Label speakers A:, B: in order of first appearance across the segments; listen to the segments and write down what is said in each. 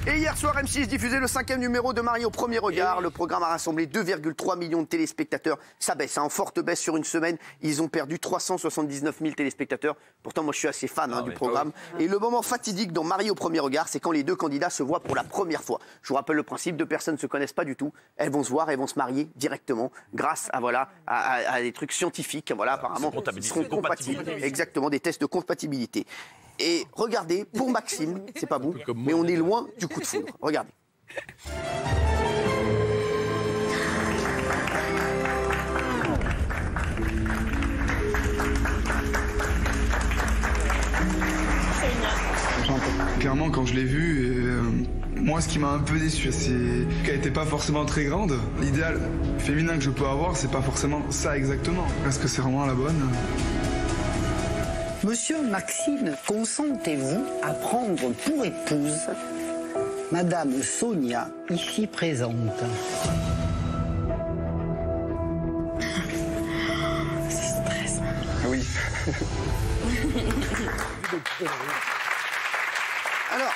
A: Et hier soir, M6 diffusait le 5e numéro de Marie au premier regard. Le programme a rassemblé 2,3 millions de téléspectateurs. Ça baisse, en forte baisse sur une semaine. Ils ont perdu 379 000 téléspectateurs. Pourtant, moi, je suis assez fan du programme. Et le moment fatidique dans Marie au premier regard, c'est quand les deux candidats se voient pour la première fois. Je vous rappelle le principe, deux personnes ne se connaissent pas du tout. Elles vont se voir, elles vont se marier directement grâce à des trucs scientifiques. Voilà, apparemment, ils seront compatibles. Exactement, des tests de compatibilité. Et regardez, pour Maxime, c'est pas vous, mais on est loin du coup de foudre. Regardez.
B: Clairement, quand je l'ai vue, moi, ce qui m'a un peu déçu, c'est qu'elle n'était pas forcément très grande. L'idéal féminin que je peux avoir, c'est pas forcément ça exactement. Est-ce que c'est vraiment la bonne ?
C: Monsieur Maxime, consentez-vous à prendre pour épouse Madame Sonia, ici présente?
D: C'est stressant.
A: Oui. Alors,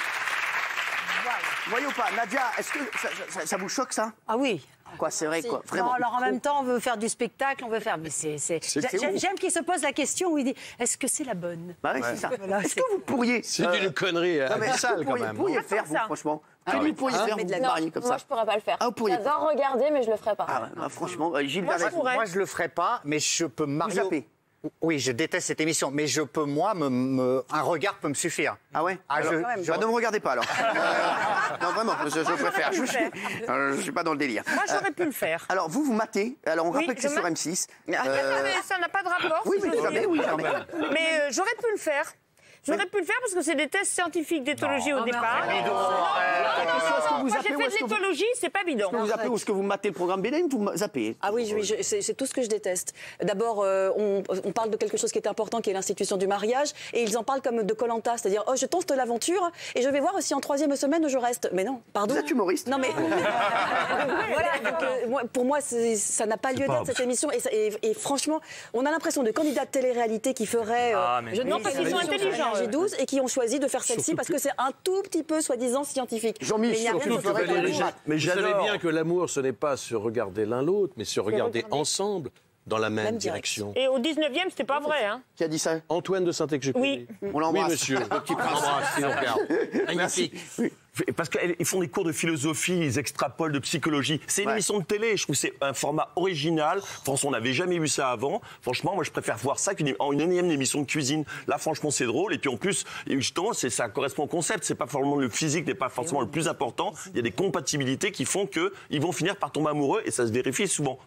A: voyons pas, Nadia, est-ce que ça vous choque ça?
E: Ah oui.
A: Quoi, c'est vrai, quoi, vraiment.
E: Non, alors en même temps, on veut faire du spectacle, on veut faire. Mais j'aime qu'il se pose la question où il dit est-ce que c'est la bonne?
A: Bah oui, c'est ça. Voilà, est-ce que vous pourriez.
F: C'est une connerie sale quand même.
A: Vous pourriez faire, vous, franchement. Que vous pourriez faire, vous, Marie, comme ça?
D: Moi, je pourrais pas le faire.
A: Ah, vous pourriez.
D: J'adore regarder, mais je le ferais pas.
A: Ah, franchement, Gilles
G: Moi, je le ferais pas, mais je peux me marier. Oui, je déteste cette émission, mais je peux, moi, un regard peut me suffire.
A: Ah ouais? Ne me regardez pas, alors. Non, vraiment, je préfère. Je suis pas dans le délire.
E: Moi, j'aurais pu le faire.
A: Alors, vous mattez. Alors, on rappelle que c'est sur M6.
E: Mais ça n'a pas de rapport.
A: Oui, mais jamais.
E: Mais j'aurais pu le faire. J'aurais pu le faire parce que c'est des tests scientifiques d'éthologie au départ. Moi, j'ai fait de l'éthologie, c'est pas bidon.
A: Est-ce que vous zappez ou est-ce que vous matez le programme BDM, vous zappez?
H: Ah oui, c'est tout ce que je déteste. D'abord, on parle de quelque chose qui est important, qui est l'institution du mariage, et ils en parlent comme de Koh-Lanta, c'est-à-dire je tente l'aventure et je vais voir si en 3e semaine je reste. Mais non, pardon.
A: Vous êtes humoriste?
H: Non mais voilà. Donc, pour moi, ça n'a pas lieu d'être cette émission. Et franchement, on a l'impression de candidats de télé-réalité qui feraient.
E: Non, parce qu'ils sont intelligents.
H: G12 et qui ont choisi de faire celle-ci parce que c'est un tout petit peu soi-disant scientifique.
A: Jean-Michel,
F: mais vous savez bien que l'amour, ce n'est pas se regarder l'un l'autre, mais se regarder ensemble dans la même direction.
E: Et au 19e, c'était pas vrai, hein?
A: Qui a dit ça?
F: Antoine de Saint-Exupéry.
E: Oui.
A: On l'embrasse.
F: Oui, monsieur.
A: Petit prince.
F: Magnifique.
I: Parce qu'ils font des cours de philosophie, ils extrapolent de psychologie. C'est une émission de télé, je trouve que c'est un format original. Franchement, on n'avait jamais vu ça avant. Franchement, moi, je préfère voir ça qu'une énième émission de cuisine. Là, franchement, c'est drôle. Et puis en plus, justement, ça correspond au concept. C'est pas forcément le physique, n'est pas forcément le plus important. Il y a des compatibilités qui font qu'ils vont finir par tomber amoureux et ça se vérifie souvent.